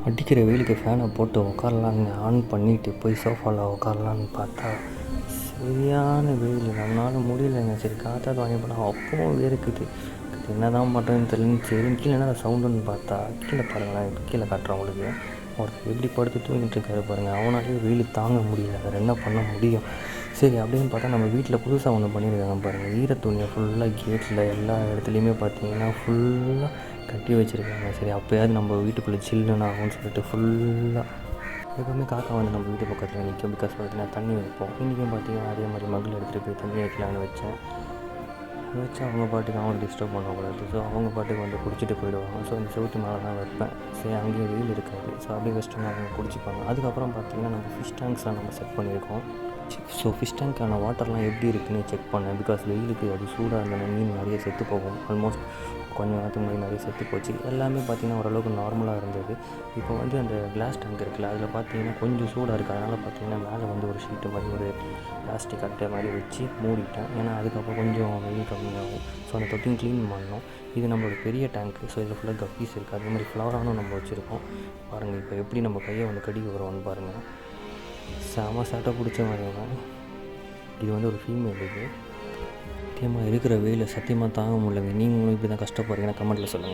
அடிக்கிற வெயிலுக்கு ஃபேனை போட்டு உட்காரலான்னு ஆன் பண்ணிவிட்டு போய் சோஃபாவில் உட்காரலான்னு பார்த்தா சரியான வெயில், நம்மளால் முடியலைங்க. சரி காற்றாவது வாங்கி போனால் அப்பவும் வேர்க்குது. என்ன தான் பண்ணுறதுன்னு தெரியலன்னு சரி கீழே என்ன சவுண்டுன்னு பார்த்தா கீழே பாருங்களேன், இப்போ கீழே காட்டுறவங்களுக்கு ஒருத்தர் எப்படி படுத்து தூங்கிட்டு இருக்காரு பாருங்கள். அவனாலே வெயில் தாங்க முடியல, வேறு என்ன பண்ண முடியும்? சரி அப்படின்னு பார்த்தா நம்ம வீட்டில் புதுசாக ஒன்று பண்ணியிருக்காங்க பாருங்கள். ஈர துணியை ஃபுல்லாக கேட்டில் எல்லா இடத்துலையுமே பார்த்தீங்கன்னா ஃபுல்லாக கட்டி வச்சுருக்காங்க. சரி அப்போயாவது நம்ம வீட்டுக்குள்ளே சில்லுன்னு ஆகும்னு சொல்லிட்டு ஃபுல்லாக எப்போவுமே காக்கா வந்து நம்ம வீட்டு பக்கத்தில் நிற்கும். பிகாஸ் பார்த்தீங்கன்னா தண்ணி வைப்போம். இன்றைக்கும் பார்த்தீங்கன்னா அதே மாதிரி மகள் எடுத்துகிட்டு போய் தண்ணி வைக்கலான்னு வச்சேன். அவங்க பாட்டுக்கு அவங்க டிஸ்டர்ப் பண்ணக்கூடாது. ஸோ அவங்க பாட்டுக்கு வந்து குடிச்சிட்டு போயிடுவாங்க. ஸோ இந்த செவுத்து மேலே தான் வைப்பேன். சரி அங்கேயும் வெயில் இருக்காது. ஸோ அப்படியே வச்சுட்டு அவங்க குடிச்சிப்பாங்க. அதுக்கப்புறம் பார்த்தீங்கன்னா நம்ம ஃபிஷ் டேங்க்ஸ்லாம் நம்ம செட் பண்ணியிருக்கோம். ஸோ ஃபிஷ் டேங்க்கான வாட்டர்லாம் எப்படி இருக்குதுன்னு செக் பண்ணேன். பிகாஸ் வெயிலுக்கு அது சூடாக இருந்தன மீன் நிறைய செத்து போகும். ஆல்மோஸ்ட் கொஞ்சம் நேரத்துக்கு முன்னாடி நிறைய செத்து போச்சு. எல்லாமே பார்த்திங்கன்னா ஓரளவுக்கு நார்மலாக இருந்தது. இப்போ வந்து அந்த கிளாஸ் டேங்க் இருக்குல்ல, அதில் பார்த்தீங்கன்னா கொஞ்சம் சூடாக இருக்குது. அதனால் பார்த்தீங்கன்னா மேலே வந்து ஒரு ஷீட்டு மாதிரி ஒரு பிளாஸ்டிக் அட்டை மாதிரி வச்சு மூடிட்டேன். ஏன்னா அதுக்கப்புறம் கொஞ்சம் வெயில் கம்மியாகும். ஸோ அந்த தொட்டியும் க்ளீன் பண்ணணும். இது நம்மளோட பெரிய டேங்க்கு. ஸோ இதில் ஃபுல்லாக கப்பீஸ் இருக்குது. அதே மாதிரி ஃப்ளவரானும் நம்ம வச்சுருக்கோம். பாருங்கள் இப்போ எப்படி நம்ம கையை வந்து கடிக்க வருவோம்னு பாருங்கள். செம சட்டை பிடிச்ச மாதிரி. இது வந்து ஒரு ஃபீமேல். இது சத்தியமாக இருக்கிற வெயில சத்தியமாக தாங்க முடியலைங்க. நீங்களும் இப்படி தான் கஷ்டப்படுறீங்கன்னா கமெண்ட்டில் சொல்லுங்கள்.